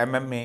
MMA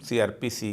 CRPC,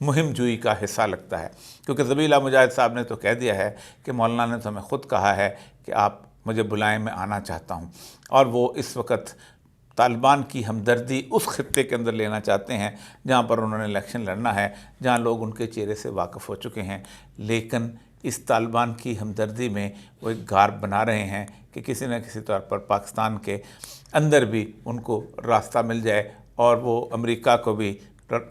مہم جوئی کا حصہ لگتا ہے، کیونکہ ذبیحہ مجاہد صاحب نے تو کہہ دیا ہے کہ مولانا نے تو ہمیں خود کہا ہے کہ آپ مجھے بلائیں، میں آنا چاہتا ہوں، اور وہ اس وقت طالبان کی ہمدردی اس خطے کے اندر لینا چاہتے ہیں جہاں پر انہوں نے الیکشن لڑنا ہے، جہاں لوگ ان کے چہرے سے واقف ہو چکے ہیں، لیکن اس طالبان کی ہمدردی میں وہ ایک غار بنا رہے ہیں کہ کسی نہ کسی طور پر پاکستان کے اندر بھی ان کو راستہ مل جائے، اور وہ امریکہ کو بھی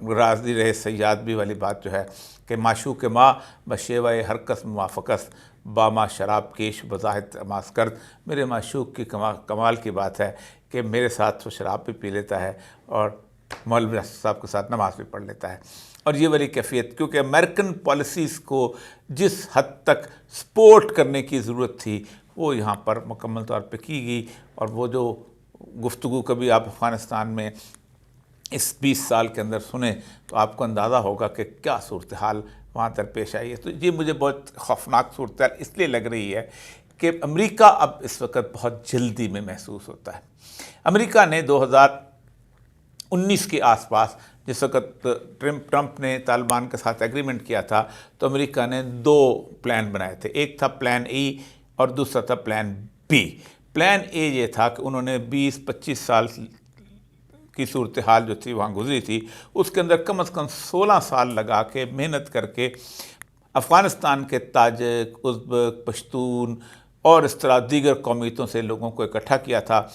راضی رہے سیاد بھی والی بات جو ہے کہ معشوق ماں بشیوائے ہر کس موافقت باما شراب کیش بظاہر تماس کرد، میرے معشوق کی کمال کی بات ہے کہ میرے ساتھ وہ شراب بھی پی لیتا ہے اور مولوی صاحب کے ساتھ نماز بھی پڑھ لیتا ہے۔ اور یہ والی کیفیت، کیونکہ امریکن پالیسیز کو جس حد تک سپورٹ کرنے کی ضرورت تھی وہ یہاں پر مکمل طور پہ کی گئی، اور وہ جو گفتگو کبھی آپ افغانستان میں اس 20 سال کے اندر سنیں تو آپ کو اندازہ ہوگا کہ کیا صورتحال وہاں درپیش آئی ہے۔ تو یہ مجھے بہت خوفناک صورتحال اس لیے لگ رہی ہے کہ امریکہ اب اس وقت بہت جلدی میں محسوس ہوتا ہے۔ امریکہ نے 2019 کے آس پاس جس وقت ٹرمپ نے طالبان کے ساتھ ایگریمنٹ کیا تھا تو امریکہ نے 2 پلان بنائے تھے، ایک تھا پلان ای اور دوسرا تھا پلان بی۔ پلان اے یہ تھا کہ انہوں نے 20-25 سال کی صورتحال جو تھی وہاں گزری تھی، اس کے اندر کم از کم 16 سال لگا کے محنت کر کے افغانستان کے تاجک، ازبک، پشتون اور اس طرح دیگر قومیتوں سے لوگوں کو اکٹھا کیا تھا،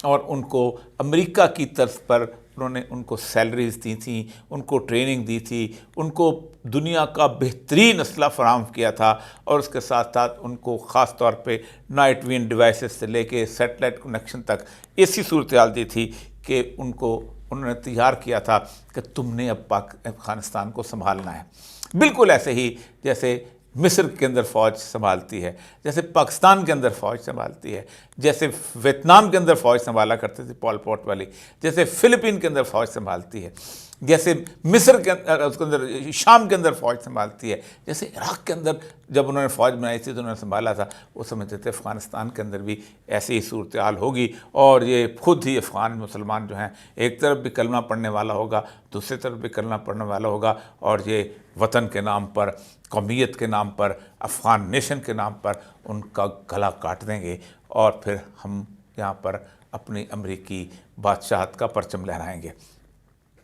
اور ان کو امریکہ کی طرف پر انہوں نے ان کو سیلریز دی تھیں، ان کو ٹریننگ دی تھی، ان کو دنیا کا بہترین اسلحہ فراہم کیا تھا، اور اس کے ساتھ ساتھ ان کو خاص طور پہ نائٹ وین ڈیوائسز سے لے کے سیٹلائٹ کنیکشن تک ایسی صورتحال دی تھی کہ ان کو انہوں نے تیار کیا تھا کہ تم نے اب افغانستان کو سنبھالنا ہے۔ بالکل ایسے ہی جیسے مصر کے اندر فوج سنبھالتی ہے، جیسے پاکستان کے اندر فوج سنبھالتی ہے، جیسے ویتنام کے اندر فوج سنبھالا کرتے تھے پول پوٹ والی، جیسے فلپین کے اندر فوج سنبھالتی ہے، جیسے مصر کے اس کے اندر شام کے اندر فوج سنبھالتی ہے، جیسے عراق کے اندر جب انہوں نے فوج بنائی تھی تو انہوں نے سنبھالا تھا، وہ سمجھتے تھے افغانستان کے اندر بھی ایسی ہی صورتحال ہوگی، اور یہ خود ہی افغان مسلمان جو ہیں ایک طرف بھی کلمہ پڑھنے والا ہوگا، دوسری طرف بھی کلمہ پڑھنے والا ہوگا، اور یہ وطن کے نام پر، قومیت کے نام پر، افغان نیشن کے نام پر ان کا گلا کاٹ دیں گے، اور پھر ہم یہاں پر اپنی امریکی بادشاہت کا پرچم لہرائیں گے۔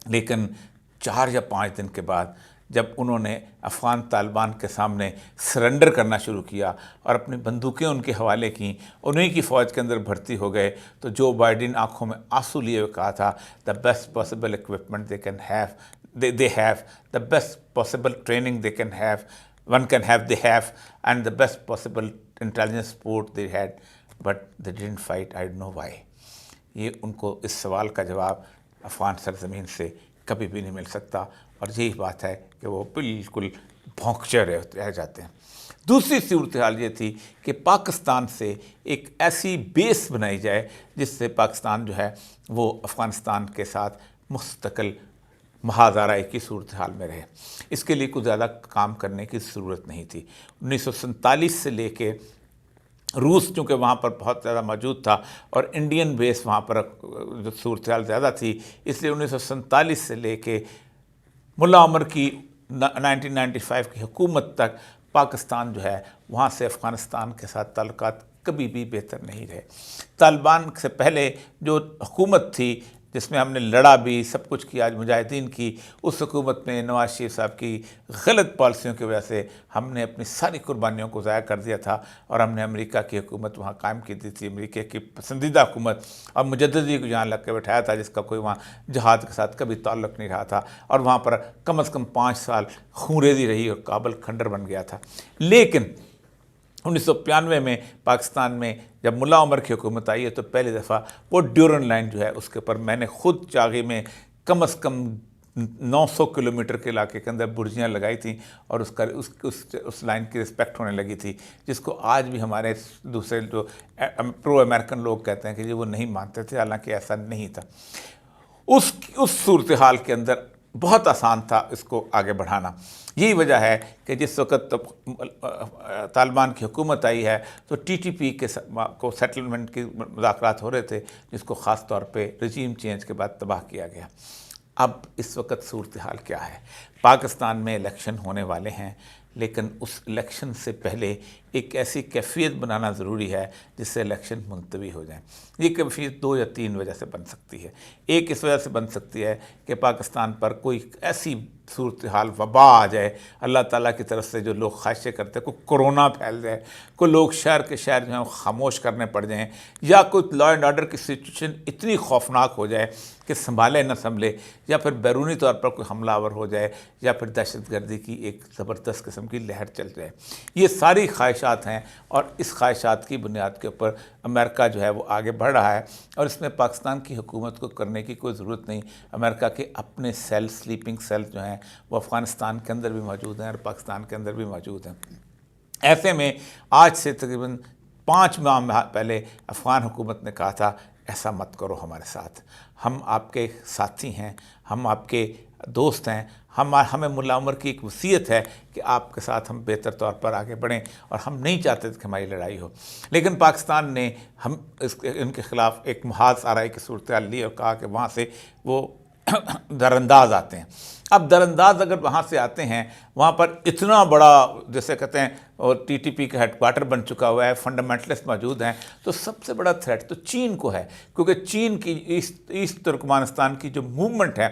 لیکن 4 یا 5 دن کے بعد جب انہوں نے افغان طالبان کے سامنے سرنڈر کرنا شروع کیا اور اپنی بندوقیں ان کے حوالے کیں، انہیں کی فوج کے اندر بھرتی ہو گئے، تو جو بائیڈن آنکھوں میں آنسو لیے ہوئے کہا تھا the best possible equipment they can have, they have, the best possible training they can have, one can have, they have, and the best possible intelligence support they had, but they didn't fight, I don't know why۔ یہ ان کو اس سوال کا جواب افغان سرزمین سے کبھی بھی نہیں مل سکتا، اور یہی بات ہے کہ وہ بالکل بھونکچے رہ جاتے ہیں۔ دوسری صورتحال یہ تھی کہ پاکستان سے ایک ایسی بیس بنائی جائے جس سے پاکستان جو ہے وہ افغانستان کے ساتھ مستقل محاذ آرائی کی صورتحال میں رہے۔ اس کے لیے کچھ زیادہ کام کرنے کی ضرورت نہیں تھی۔ 1947 سے لے کے روس چونکہ وہاں پر بہت زیادہ موجود تھا اور انڈین بیس وہاں پر جو صورتحال زیادہ تھی، اس لیے 1947 سے لے کے ملا عمر کی 1995 کی حکومت تک پاکستان جو ہے وہاں سے افغانستان کے ساتھ تعلقات کبھی بھی بہتر نہیں رہے۔ طالبان سے پہلے جو حکومت تھی جس میں ہم نے لڑا بھی، سب کچھ کیا، مجاہدین کی، اس حکومت میں نواز شریف صاحب کی غلط پالیسیوں کی وجہ سے ہم نے اپنی ساری قربانیوں کو ضائع کر دیا تھا، اور ہم نے امریکہ کی حکومت وہاں قائم کی دی تھی، امریکہ کی پسندیدہ حکومت، اور مجددی کو جہاں لگ کے بٹھایا تھا جس کا کوئی وہاں جہاد کے ساتھ کبھی تعلق نہیں رہا تھا، اور وہاں پر کم از کم 5 سال خونریزی رہی اور کابل کھنڈر بن گیا تھا۔ لیکن 1995 میں پاکستان میں جب ملا عمر کی حکومت آئی ہے تو پہلی دفعہ وہ ڈیورن لائن جو ہے اس کے اوپر میں نے خود چاغی میں کم از کم 900 کلومیٹر کے علاقے کے اندر برجیاں لگائی تھیں، اور اس لائن کی رسپیکٹ ہونے لگی تھی، جس کو آج بھی ہمارے دوسرے جو پرو امریکن لوگ کہتے ہیں کہ یہ وہ نہیں مانتے تھے، حالانکہ ایسا نہیں تھا۔ اس صورتحال کے اندر بہت آسان تھا اس کو آگے بڑھانا۔ یہی وجہ ہے کہ جس وقت طالبان کی حکومت آئی ہے تو ٹی ٹی پی کو سیٹلمنٹ کی مذاکرات ہو رہے تھے، جس کو خاص طور پہ رجیم چینج کے بعد تباہ کیا گیا۔ اب اس وقت صورتحال کیا ہے؟ پاکستان میں الیکشن ہونے والے ہیں، لیکن اس الیکشن سے پہلے ایک ایسی کیفیت بنانا ضروری ہے جس سے الیکشن ملتوی ہو جائیں۔ یہ کیفیت 2 یا 3 وجہ سے بن سکتی ہے۔ ایک اس وجہ سے بن سکتی ہے کہ پاکستان پر کوئی ایسی صورتحال وبا آ جائے اللہ تعالیٰ کی طرف سے، جو لوگ خواہشیں کرتے ہیں، کوئی کورونا پھیل جائے، کوئی لوگ شہر کے شہر جو ہیں خاموش کرنے پڑ جائیں، یا کوئی لا اینڈ آرڈر کی سچویشن اتنی خوفناک ہو جائے کہ سنبھالے نہ سنبھلے، یا پھر بیرونی طور پر کوئی حملہ آور ہو جائے، یا پھر دہشت گردی کی ایک زبردست قسم کی لہر چل جائے۔ یہ ساری خواہشات ہیں، اور اس خواہشات کی بنیاد کے اوپر امریکہ جو ہے وہ آگے بڑھ رہا ہے، اور اس میں پاکستان کی حکومت کو کرنے کی کوئی ضرورت نہیں۔ امریکہ کے اپنے سیل، سلیپنگ سیل جو ہیں وہ افغانستان کے اندر بھی موجود ہیں اور پاکستان کے اندر بھی موجود ہیں۔ ایسے میں آج سے تقریباً 5 ماہ پہلے افغان حکومت نے کہا تھا ایسا مت کرو ہمارے ساتھ، ہم آپ کے ساتھی ہیں، ہم آپ کے دوست ہیں، ہمیں ملا عمر کی ایک وصیت ہے کہ آپ کے ساتھ ہم بہتر طور پر آگے بڑھیں، اور ہم نہیں چاہتے تھے کہ ہماری لڑائی ہو۔ لیکن پاکستان نے ان کے خلاف ایک محاذ آرائی کی صورتحال لی اور کہا کہ وہاں سے وہ در انداز آتے ہیں۔ اب در انداز اگر وہاں سے آتے ہیں، وہاں پر اتنا بڑا جیسے کہتے ہیں اور ٹی ٹی پی کا ہیڈ کوارٹر بن چکا ہوا ہے، فنڈامنٹلسٹ موجود ہیں، تو سب سے بڑا تھریٹ تو چین کو ہے، کیونکہ چین کی ایسٹ ترکمانستان کی جو موومنٹ ہے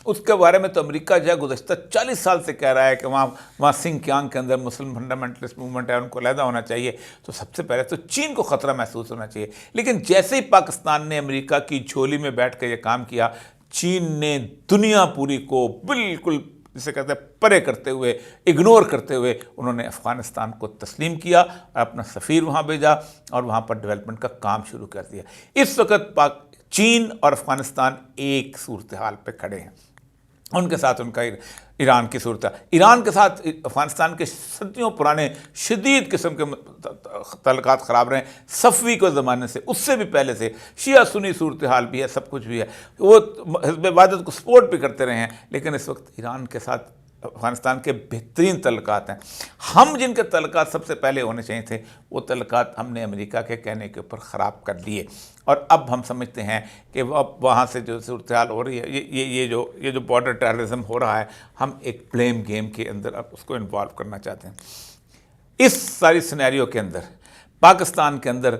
اس کے بارے میں تو امریکہ جو ہے گزشتہ 40 سال سے کہہ رہا ہے کہ وہاں سنگ کیانگ کے اندر مسلم فنڈامنٹلسٹ موومنٹ ہے، ان کو علیحدہ ہونا چاہیے۔ تو سب سے پہلے تو چین کو خطرہ محسوس ہونا چاہیے، لیکن جیسے ہی پاکستان نے امریکہ کی جھولی میں بیٹھ کے یہ کام کیا، چین نے دنیا پوری کو بالکل جسے کہتے ہیں پرے کرتے ہوئے، اگنور کرتے ہوئے، انہوں نے افغانستان کو تسلیم کیا اور اپنا سفیر وہاں بھیجا اور وہاں پر ڈیولپمنٹ کا کام شروع کر دیا۔ اس وقت چین اور افغانستان ایک صورتحال پہ کھڑے ہیں۔ ان کے ساتھ ان کا ایران کی صورتحال، ایران کے ساتھ افغانستان کے صدیوں پرانے شدید قسم کے تعلقات خراب رہے ہیں، صفوی کے زمانے سے، اس سے بھی پہلے سے شیعہ سنی صورتحال بھی ہے، سب کچھ بھی ہے۔ وہ حزب وحدت کو سپورٹ بھی کرتے رہے ہیں، لیکن اس وقت ایران کے ساتھ افغانستان کے بہترین تعلقات ہیں۔ ہم جن کے تعلقات سب سے پہلے ہونے چاہیے تھے، وہ تعلقات ہم نے امریکہ کے کہنے کے اوپر خراب کر لیے، اور اب ہم سمجھتے ہیں کہ اب وہاں سے جو صورتحال ہو رہی ہے، یہ جو بارڈر ٹیررزم ہو رہا ہے، ہم ایک بلیم گیم کے اندر اب اس کو انوالو کرنا چاہتے ہیں۔ اس ساری سینیریو کے اندر پاکستان کے اندر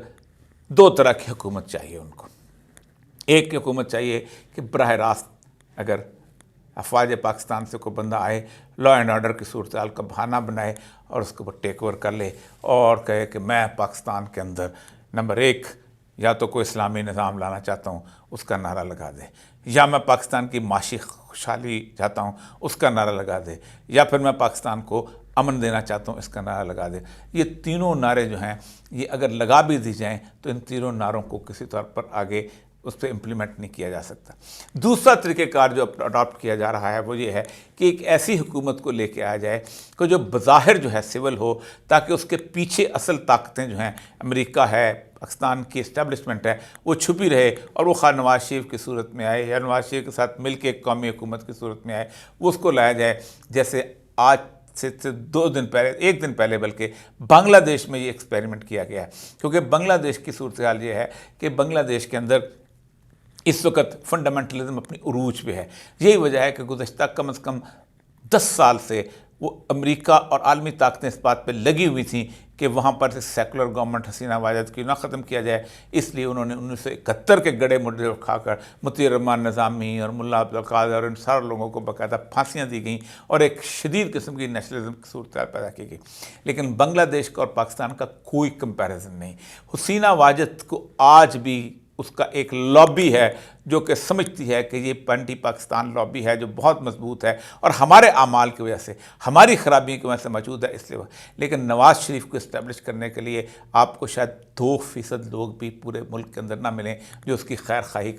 2 طرح کی حکومت چاہیے ان کو۔ ایک حکومت چاہیے کہ براہ راست اگر افواج پاکستان سے کوئی بندہ آئے، لا اینڈ آرڈر کی صورتحال کا بہانہ بنائے اور اس کو ٹیک اوور کر لے اور کہے کہ میں پاکستان کے اندر نمبر 1 یا تو کوئی اسلامی نظام لانا چاہتا ہوں، اس کا نعرہ لگا دے، یا میں پاکستان کی معاشی خوشحالی چاہتا ہوں، اس کا نعرہ لگا دے، یا پھر میں پاکستان کو امن دینا چاہتا ہوں، اس کا نعرہ لگا دے۔ یہ تینوں نعرے جو ہیں یہ اگر لگا بھی دی جائیں تو ان تینوں نعروں کو کسی طور پر آگے اس پہ امپلیمنٹ نہیں کیا جا سکتا۔ دوسرا طریقہ کار جو اڈاپٹ کیا جا رہا ہے وہ یہ ہے کہ ایک ایسی حکومت کو لے کے آیا جائے کہ جو بظاہر جو ہے سول ہو، تاکہ اس کے پیچھے اصل طاقتیں جو ہیں، امریکہ ہے، پاکستان کی اسٹیبلشمنٹ ہے، وہ چھپی رہے، اور وہ خواہ نواز شریف کی صورت میں آئے یا نواز شریف کے ساتھ مل کے ایک قومی حکومت کی صورت میں آئے، وہ اس کو لایا جائے۔ جیسے آج سے 2 دن پہلے، 1 دن پہلے بلکہ بنگلہ دیش میں یہ ایکسپیریمنٹ کیا گیا ہے، کیونکہ بنگلہ دیش کی صورتحال یہ ہے کہ بنگلہ دیش کے اندر اس وقت فنڈامنٹلزم اپنی عروج پہ ہے۔ یہی وجہ ہے کہ گزشتہ کم از کم 10 سال سے وہ امریکہ اور عالمی طاقتیں اس بات پہ لگی ہوئی تھیں کہ وہاں پر سے سیکولر گورنمنٹ حسینہ واجد کی نہ ختم کیا جائے، اس لیے انہوں نے 1971 کے گڑے مڈے اٹھا کر مطیع الرحمان نظامی اور ملا عبدالقادر اور ان سارے لوگوں کو باقاعدہ پھانسیاں دی گئیں اور ایک شدید قسم کی نیشنلزم کی صورتحال پیدا کی گئی۔ لیکن بنگلہ دیش کا اور پاکستان کا کوئی کمپیریزن نہیں۔ حسینہ واجد کو آج بھی اس کا ایک لابی ہے جو کہ سمجھتی ہے کہ یہ پینٹی پاکستان لابی ہے جو بہت مضبوط ہے اور ہمارے اعمال کی وجہ سے، ہماری خرابیوں کی وجہ سے موجود ہے، اس لیے۔ لیکن نواز شریف کو اسٹیبلش کرنے کے لیے آپ کو شاید 2% لوگ بھی پورے ملک کے اندر نہ ملیں جو اس کی خیر خواہی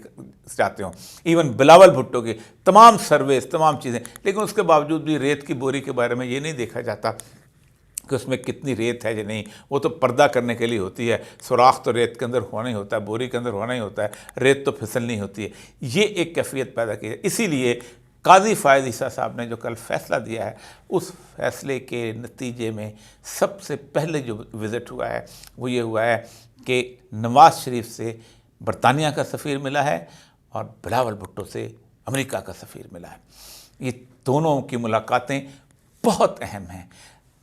چاہتے ہوں۔ ایون بلاول بھٹو کی تمام سرویز، تمام چیزیں، لیکن اس کے باوجود بھی ریت کی بوری کے بارے میں یہ نہیں دیکھا جاتا کہ اس میں کتنی ریت ہے یا نہیں، وہ تو پردہ کرنے کے لیے ہوتی ہے، سوراخ تو ریت کے اندر ہونا ہی ہوتا ہے، بوری کے اندر ہونا ہی ہوتا ہے، ریت تو پھسلنی ہوتی ہے۔ یہ ایک کیفیت پیدا کی ہے۔ اسی لیے قاضی فائز عیسیٰ صاحب نے جو کل فیصلہ دیا ہے، اس فیصلے کے نتیجے میں سب سے پہلے جو وزٹ ہوا ہے وہ یہ ہوا ہے کہ نواز شریف سے برطانیہ کا سفیر ملا ہے اور بلاول بھٹو سے امریکہ کا سفیر ملا ہے۔ یہ دونوں کی ملاقاتیں بہت اہم ہیں۔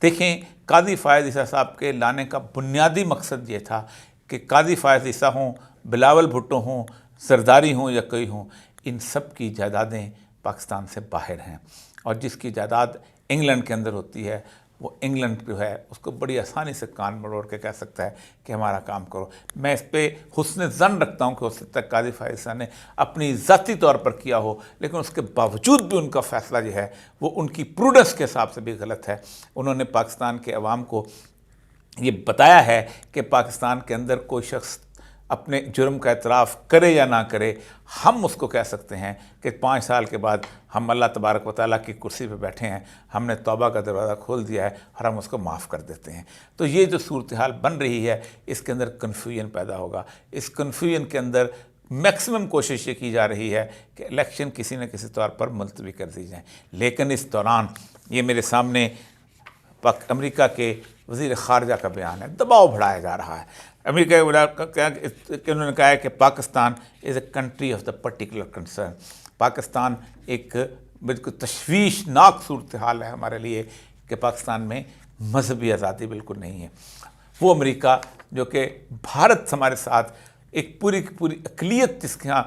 دیکھیں، قاضی فائز عیسیٰ صاحب کے لانے کا بنیادی مقصد یہ تھا کہ قاضی فائز عیسیٰ ہوں، بلاول بھٹو ہوں، زرداری ہوں یا کوئی ہوں، ان سب کی جائیدادیں پاکستان سے باہر ہیں، اور جس کی جائیداد انگلینڈ کے اندر ہوتی ہے وہ انگلینڈ جو ہے اس کو بڑی آسانی سے کان مروڑ کے کہہ سکتا ہے کہ ہمارا کام کرو۔ میں اس پہ حسن ظن رکھتا ہوں کہ ہو سکتا ہے قاضی فائز عیسیٰ نے اپنی ذاتی طور پر کیا ہو، لیکن اس کے باوجود بھی ان کا فیصلہ جو ہے وہ ان کی پروڈنس کے حساب سے بھی غلط ہے۔ انہوں نے پاکستان کے عوام کو یہ بتایا ہے کہ پاکستان کے اندر کوئی شخص اپنے جرم کا اعتراف کرے یا نہ کرے، ہم اس کو کہہ سکتے ہیں کہ 5 سال کے بعد ہم اللہ تبارک و تعالیٰ کی کرسی پہ بیٹھے ہیں، ہم نے توبہ کا دروازہ کھول دیا ہے اور ہم اس کو معاف کر دیتے ہیں۔ تو یہ جو صورتحال بن رہی ہے اس کے اندر کنفیوژن پیدا ہوگا۔ اس کنفیوژن کے اندر میکسیمم کوشش یہ کی جا رہی ہے کہ الیکشن کسی نہ کسی طور پر ملتوی کر دی جائیں، لیکن اس دوران یہ میرے سامنے امریکہ کے وزیر خارجہ کا بیان ہے، دباؤ بڑھایا جا رہا ہے۔ امریکہ کہ انہوں نے کہا ہے کہ Pakistan is a country of the particular concern. Pakistan ایک بالکل تشویشناک صورتحال ہے ہمارے لیے کہ پاکستان میں مذہبی آزادی بالکل نہیں ہے۔ وہ امریکہ جو کہ بھارت ہمارے ساتھ ایک پوری کی پوری اقلیت جس کے ہاں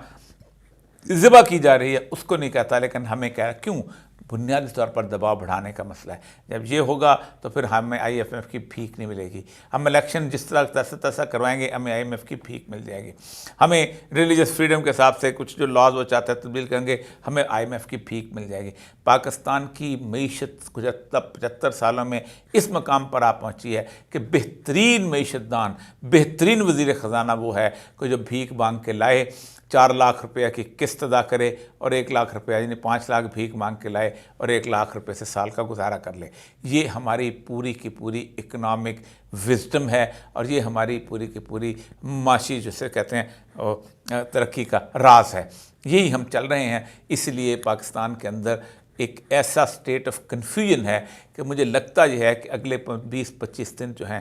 ذبح کی جا رہی ہے اس کو نہیں کہتا، لیکن ہمیں کہہ رہا کیوں؟ بنیادی طور پر دباؤ بڑھانے کا مسئلہ ہے۔ جب یہ ہوگا تو پھر ہمیں IMF کی بھیک نہیں ملے گی۔ ہم الیکشن جس طرح تیسا کروائیں گے ہمیں IMF کی بھیک مل جائے گی۔ ہمیں ریلیجس فریڈم کے حساب سے کچھ جو لاز وہ چاہتے ہیں تبدیل کریں گے، ہمیں IMF کی بھیک مل جائے گی۔ پاکستان کی معیشت 75 سالوں میں اس مقام پر آ پہنچی ہے کہ بہترین معیشت دان، بہترین وزیر خزانہ وہ ہے کہ جو بھیک مانگ کے لائے، 4 لاکھ روپیہ کی قسط ادا کرے اور 1 لاکھ روپیہ یعنی 5 لاکھ بھیک مانگ کے لائے اور 1 لاکھ روپے سے سال کا گزارا کر لے۔ یہ ہماری پوری کی پوری اکنامک وزڈم ہے، اور یہ ہماری پوری کی پوری معاشی جسے کہتے ہیں ترقی کا راز ہے۔ یہی ہم چل رہے ہیں۔ اس لیے پاکستان کے اندر ایک ایسا سٹیٹ آف کنفیوژن ہے کہ مجھے لگتا یہ ہے کہ اگلے 20-25 دن جو ہیں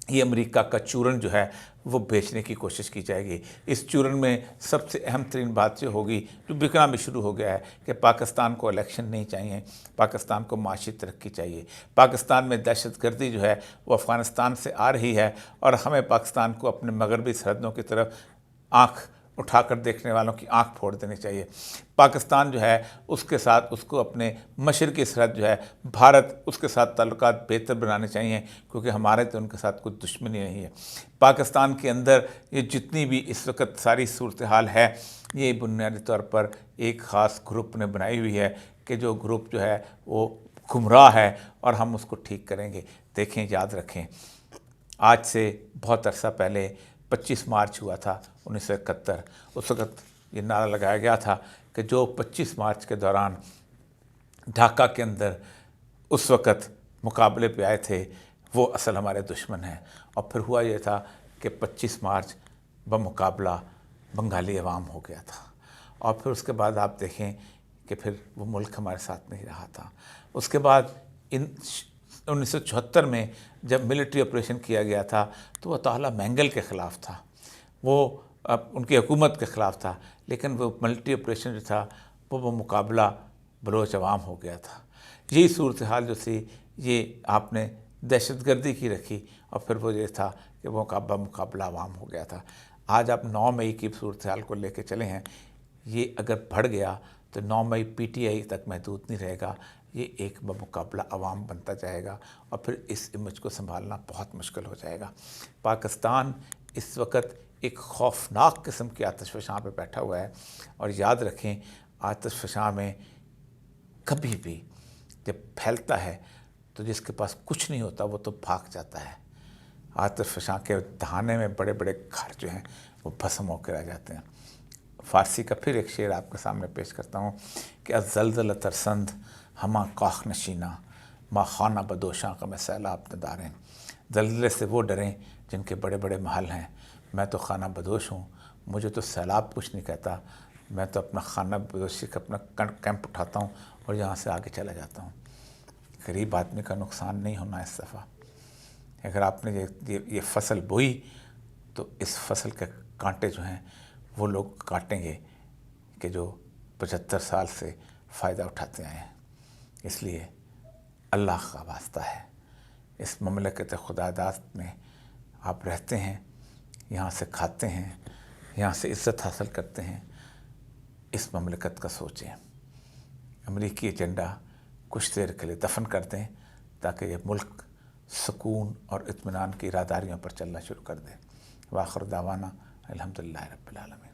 یہ امریکہ کا چورن جو ہے وہ بیچنے کی کوشش کی جائے گی۔ اس چورن میں سب سے اہم ترین بات یہ ہوگی جو بکنا بھی شروع ہو گیا ہے کہ پاکستان کو الیکشن نہیں چاہیے، پاکستان کو معاشی ترقی چاہیے۔ پاکستان میں دہشت گردی جو ہے وہ افغانستان سے آ رہی ہے، اور ہمیں پاکستان کو اپنے مغربی سرحدوں کی طرف آنکھ اٹھا کر دیکھنے والوں کی آنکھ پھوڑ دینی چاہیے۔ پاکستان جو ہے اس کے ساتھ اس کو اپنے مشرقی سرحد جو ہے بھارت، اس کے ساتھ تعلقات بہتر بنانے چاہیے، کیونکہ ہمارے تو ان کے ساتھ کوئی دشمنی نہیں ہے۔ پاکستان کے اندر یہ جتنی بھی اس وقت ساری صورتحال ہے یہ بنیادی طور پر ایک خاص گروپ نے بنائی ہوئی ہے کہ جو گروپ جو ہے وہ گمراہ ہے، اور ہم اس کو ٹھیک کریں گے۔ دیکھیں، یاد رکھیں، آج سے بہت عرصہ پہلے 25 مارچ ہوا تھا 1971۔ اس وقت یہ نعرہ لگایا گیا تھا کہ جو 25 مارچ کے دوران ڈھاکہ کے اندر اس وقت مقابلے پہ آئے تھے وہ اصل ہمارے دشمن ہیں۔ اور پھر ہوا یہ تھا کہ 25 مارچ بمقابلہ بنگالی عوام ہو گیا تھا، اور پھر اس کے بعد آپ دیکھیں کہ پھر وہ ملک ہمارے ساتھ نہیں رہا تھا۔ اس کے بعد 1974 میں جب ملٹری آپریشن کیا گیا تھا تو وہ طاہلہ مینگل کے خلاف تھا، وہ ان کی حکومت کے خلاف تھا، لیکن وہ ملٹری آپریشن جو تھا وہ مقابلہ بلوچ عوام ہو گیا تھا۔ یہی صورتحال جو تھی یہ آپ نے دہشت گردی کی رکھی، اور پھر وہ یہ تھا کہ وہ مقابلہ عوام ہو گیا تھا۔ آج آپ 9 مئی کی صورتحال کو لے کے چلے ہیں، یہ اگر بڑھ گیا تو 9 مئی PTI تک محدود نہیں رہے گا، یہ ایک بمقابلہ عوام بنتا جائے گا، اور پھر اس امیج کو سنبھالنا بہت مشکل ہو جائے گا۔ پاکستان اس وقت ایک خوفناک قسم کی آتش فشاں پہ بیٹھا ہوا ہے، اور یاد رکھیں آتش فشاں میں کبھی بھی جب پھیلتا ہے تو جس کے پاس کچھ نہیں ہوتا وہ تو بھاگ جاتا ہے۔ آتش فشاں کے دہانے میں بڑے بڑے گھر جو ہیں وہ بھسم ہو کے رہ جاتے ہیں۔ فارسی کا پھر ایک شعر آپ کے سامنے پیش کرتا ہوں کہ الزلزلہ ترسند ہمہ کاخ نشینہ ما خانہ بدوشاں کا میں سیلاب نداریں۔ زلزلے سے وہ ڈریں جن کے بڑے بڑے محل ہیں، میں تو خانہ بدوش ہوں، مجھے تو سیلاب کچھ نہیں کہتا، میں تو اپنا خانہ بدوشی کا اپنا کیمپ اٹھاتا ہوں اور یہاں سے آگے چلا جاتا ہوں۔ غریب آدمی کا نقصان نہیں ہونا اس دفعہ۔ اگر آپ نے یہ فصل بوئی تو اس فصل کے کانٹے جو ہیں وہ لوگ کاٹیں گے کہ جو 75 سال سے فائدہ اٹھاتے آئے ہیں۔ اس لیے اللہ کا واسطہ ہے، اس مملکت خدا داد میں آپ رہتے ہیں، یہاں سے کھاتے ہیں، یہاں سے عزت حاصل کرتے ہیں، اس مملکت کا سوچیں، امریکی ایجنڈا کچھ دیر کے لیے دفن کر دیں تاکہ یہ ملک سکون اور اطمینان کی راداریوں پر چلنا شروع کر دے۔ وآخر دعوانا الحمدللہ رب العالمین۔